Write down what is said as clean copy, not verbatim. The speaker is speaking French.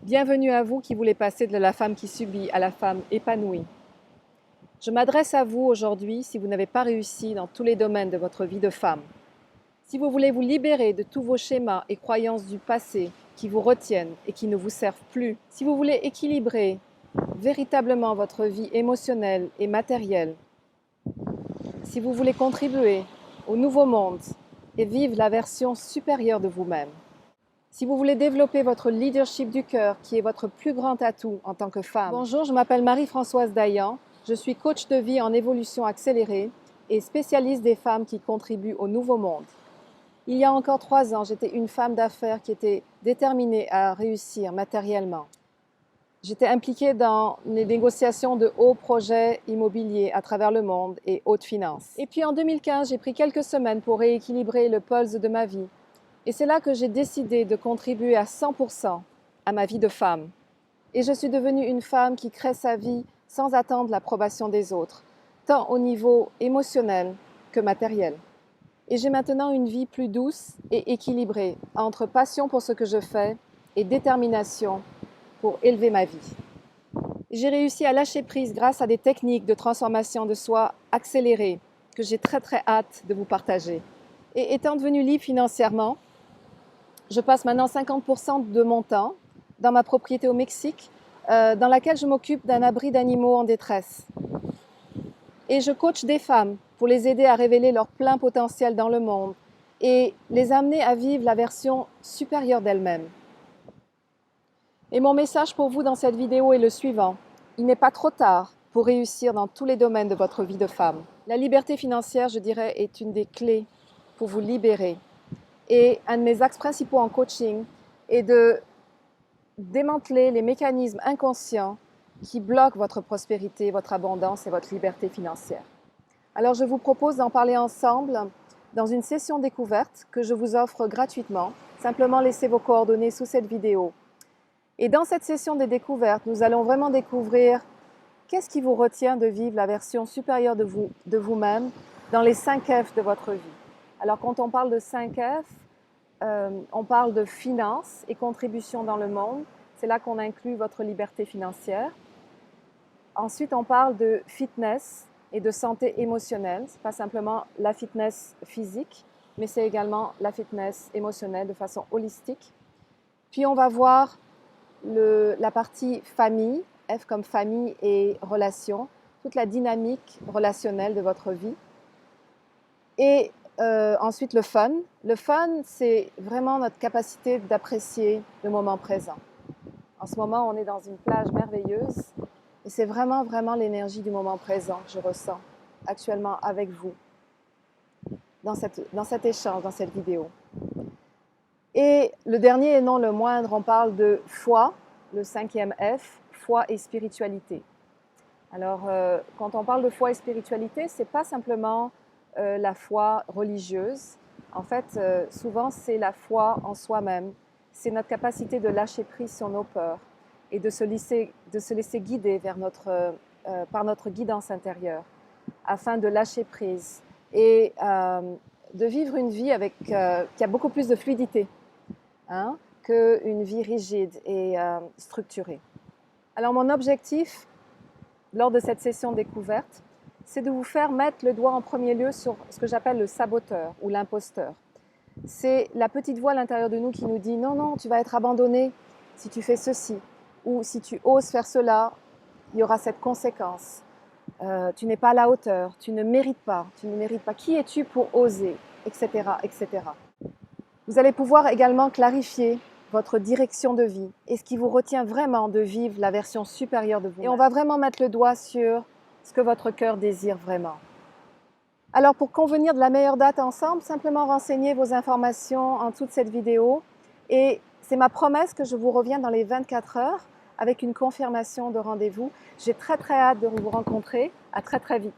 Bienvenue à vous qui voulez passer de la femme qui subit à la femme épanouie. Je m'adresse à vous aujourd'hui si vous n'avez pas réussi dans tous les domaines de votre vie de femme. Si vous voulez vous libérer de tous vos schémas et croyances du passé qui vous retiennent et qui ne vous servent plus. Si vous voulez équilibrer véritablement votre vie émotionnelle et matérielle. Si vous voulez contribuer au nouveau monde et vivre la version supérieure de vous-même. Si vous voulez développer votre leadership du cœur, qui est votre plus grand atout en tant que femme. Bonjour, je m'appelle Marie-Françoise Dayan. Je suis coach de vie en évolution accélérée et spécialiste des femmes qui contribuent au nouveau monde. Il y a encore 3 ans, j'étais une femme d'affaires qui était déterminée à réussir matériellement. J'étais impliquée dans les négociations de hauts projets immobiliers à travers le monde et haute finance. Et puis en 2015, j'ai pris quelques semaines pour rééquilibrer le pulse de ma vie. Et c'est là que j'ai décidé de contribuer à 100% à ma vie de femme. Et je suis devenue une femme qui crée sa vie sans attendre l'approbation des autres, tant au niveau émotionnel que matériel. Et j'ai maintenant une vie plus douce et équilibrée entre passion pour ce que je fais et détermination pour élever ma vie. J'ai réussi à lâcher prise grâce à des techniques de transformation de soi accélérées que j'ai très hâte de vous partager. Et étant devenue libre financièrement, je passe maintenant 50% de mon temps dans ma propriété au Mexique, dans laquelle je m'occupe d'un abri d'animaux en détresse. Et je coach des femmes pour les aider à révéler leur plein potentiel dans le monde et les amener à vivre la version supérieure d'elles-mêmes. Et mon message pour vous dans cette vidéo est le suivant. Il n'est pas trop tard pour réussir dans tous les domaines de votre vie de femme. La liberté financière, je dirais, est une des clés pour vous libérer. Et un de mes axes principaux en coaching est de démanteler les mécanismes inconscients qui bloquent votre prospérité, votre abondance et votre liberté financière. Alors je vous propose d'en parler ensemble dans une session découverte que je vous offre gratuitement. Simplement laissez vos coordonnées sous cette vidéo. Et dans cette session de découverte, nous allons vraiment découvrir qu'est-ce qui vous retient de vivre la version supérieure de vous-même dans les 5 F de votre vie. Alors, quand on parle de 5 F, on parle de finances et contribution dans le monde. C'est là qu'on inclut votre liberté financière. Ensuite, on parle de fitness et de santé émotionnelle. Ce n'est pas simplement la fitness physique, mais c'est également la fitness émotionnelle de façon holistique. Puis, on va voir la partie famille, F comme famille et relations, toute la dynamique relationnelle de votre vie. Et ensuite, le fun. Le fun, c'est vraiment notre capacité d'apprécier le moment présent. En ce moment, on est dans une plage merveilleuse et c'est vraiment l'énergie du moment présent que je ressens actuellement avec vous dans cet échange, dans cette vidéo. Et le dernier et non le moindre, on parle de foi, le 5e F, foi et spiritualité. Alors, quand on parle de foi et spiritualité, ce n'est pas simplement la foi religieuse. En fait, souvent, c'est la foi en soi-même. C'est notre capacité de lâcher prise sur nos peurs et de se laisser guider par notre guidance intérieure afin de lâcher prise et de vivre une vie qui a beaucoup plus de fluidité qu'une vie rigide et structurée. Alors, mon objectif lors de cette session découverte, c'est de vous faire mettre le doigt en premier lieu sur ce que j'appelle le saboteur ou l'imposteur. C'est la petite voix à l'intérieur de nous qui nous dit « Non, non, tu vas être abandonné si tu fais ceci » ou « Si tu oses faire cela, il y aura cette conséquence. Tu n'es pas à la hauteur, tu ne mérites pas, Qui es-tu pour oser ?» etc., etc. Vous allez pouvoir également clarifier votre direction de vie et ce qui vous retient vraiment de vivre la version supérieure de vous. Et on va vraiment mettre le doigt sur ce que votre cœur désire vraiment. Alors, pour convenir de la meilleure date ensemble, simplement renseignez vos informations en dessous de cette vidéo. Et c'est ma promesse que je vous reviens dans les 24 heures avec une confirmation de rendez-vous. J'ai très hâte de vous rencontrer. À très vite.